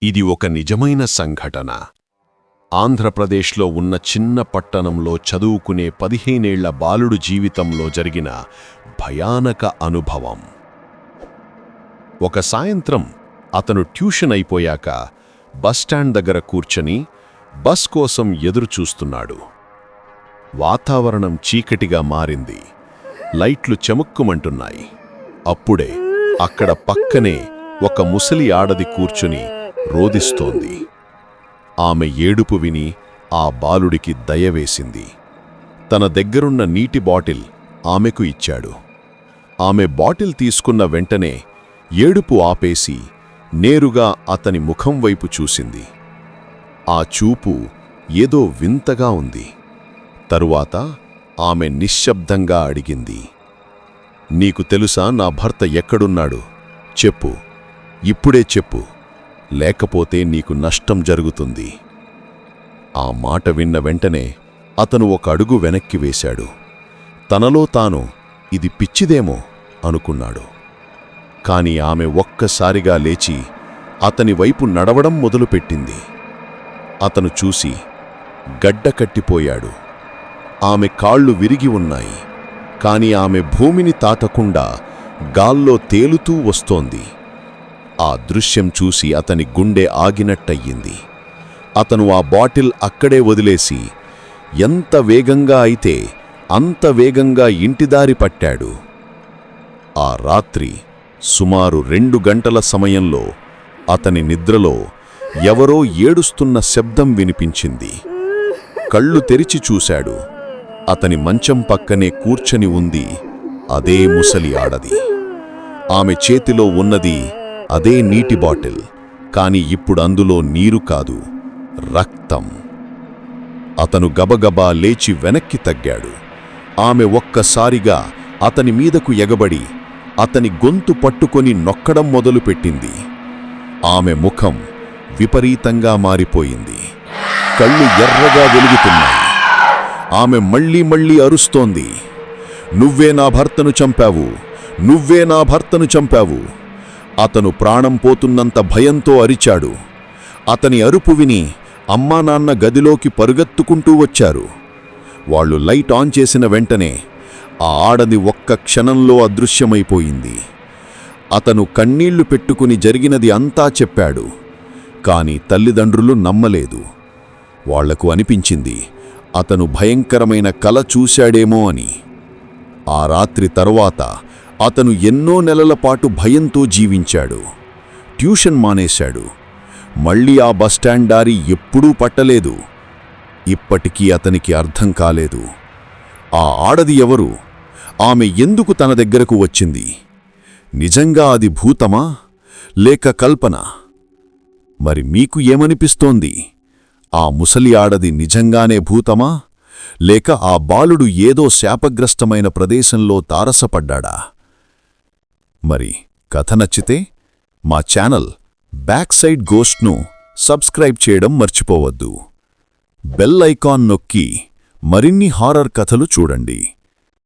ఇది ఒక నిజమైన సంఘటన. ఆంధ్రప్రదేశ్లో ఉన్న చిన్న పట్టణంలో చదువుకునే 15 ఏళ్ల బాలుడు జీవితంలో జరిగిన భయానక అనుభవం. ఒక సాయంత్రం అతను ట్యూషన్ అయిపోయాక బస్టాండ్ దగ్గర కూర్చొని బస్ కోసం ఎదురుచూస్తున్నాడు. వాతావరణం చీకటిగా మారింది. లైట్లు చెముక్కుమంటున్నాయి. అప్పుడే అక్కడ పక్కనే ఒక ముసలి ఆడది కూర్చుని రోదిస్తోంది. ఆమె ఏడుపు విని ఆ బాలుడికి దయవేసింది. తన దగ్గరున్న నీటి బాటిల్ ఆమెకు ఇచ్చాడు. ఆమె బాటిల్ తీసుకున్న వెంటనే ఏడుపు ఆపేసి నేరుగా అతని ముఖం వైపు చూసింది. ఆ చూపు ఏదో వింతగా ఉంది. తరువాత ఆమె నిశ్శబ్దంగా అడిగింది, "నీకు తెలుసా నా భర్త ఎక్కడున్నాడు? చెప్పు, ఇప్పుడే చెప్పు, లేకపోతే నీకు నష్టం జరుగుతుంది." ఆ మాట విన్న వెంటనే అతను ఒక అడుగు వెనక్కి వేశాడు. తనలో తాను ఇది పిచ్చిదేమో అనుకున్నాడు. కాని ఆమె ఒక్కసారిగా లేచి అతని వైపు నడవడం మొదలుపెట్టింది. అతను చూసి గడ్డకట్టిపోయాడు. ఆమె కాళ్ళు విరిగి ఉన్నాయి. కాని ఆమె భూమిని తాకకుండా గాల్లో తేలుతూ వస్తోంది. ఆ దృశ్యం చూసి అతని గుండె ఆగినట్టయింది. అతను ఆ బాటిల్ అక్కడే వదిలేసి ఎంత వేగంగా అయితే అంత వేగంగా ఇంటిదారి పట్టాడు. ఆ రాత్రి సుమారు 2 గంటల సమయంలో అతని నిద్రలో ఎవరో ఏడుస్తున్న శబ్దం వినిపించింది. కళ్ళు తెరిచి చూశాడు. అతని మంచం పక్కనే కూర్చొని ఉంది అదే ముసలి ఆడది. ఆమె చేతిలో ఉన్నది అదే నీటి బాటిల్. కాని ఇప్పుడు అందులో నీరు కాదు, రక్తం. అతను గబగబా లేచి వెనక్కి తగ్గాడు. ఆమె ఒక్కసారిగా అతని మీదకు ఎగబడి అతని గొంతు పట్టుకొని నొక్కడం మొదలుపెట్టింది. ఆమె ముఖం విపరీతంగా మారిపోయింది. కళ్ళు ఎర్రగా వెలుగుతున్నాయి. ఆమె మళ్ళీ అరుస్తోంది, "నువ్వే నా భర్తను చంపావు! నువ్వే నా భర్తను చంపావు!" అతను ప్రాణం పోతున్నంత భయంతో అరిచాడు. అతని అరుపు విని అమ్మా నాన్న గదిలోకి పరుగెత్తుకుంటూ వచ్చారు. వాళ్ళు లైట్ ఆన్ చేసిన వెంటనే ఆ ఆడది ఒక్క క్షణంలో అదృశ్యమైపోయింది. అతను కన్నీళ్లు పెట్టుకుని జరిగినది అంతా చెప్పాడు. కాని తల్లిదండ్రులు నమ్మలేదు. వాళ్లకు అనిపించింది అతను భయంకరమైన కల చూశాడేమో అని. ఆ రాత్రి తరువాత అతను ఎన్నో నెలల పాటు భయంతో జీవించాడు. ట్యూషన్ మానేశాడు. మళ్ళీ ఆ బస్టాండ్ దారి ఎప్పుడూ పట్టలేదు. ఇప్పటికీ అతనికి అర్థం కాలేదు, ఆ ఆడది ఎవరు? ఆమె ఎందుకు తన దగ్గరకు వచ్చింది? నిజంగా అది భూతమా లేక కల్పన? మరి మీకు ఏమనిపిస్తోంది? ఆ ముసలి ఆడది నిజంగానే భూతమా లేక ఆ బాలుడు ఏదో శాపగ్రస్తమైన ప్రదేశంలో తారసపడ్డాడా? మరి కథ నచ్చితే మా ఛానల్ బ్యాక్ సైడ్ గోస్ట్ను సబ్స్క్రైబ్ చేయడం మర్చిపోవద్దు. బెల్ ఐకాన్ నొక్కి మరిన్ని హారర్ కథలు చూడండి.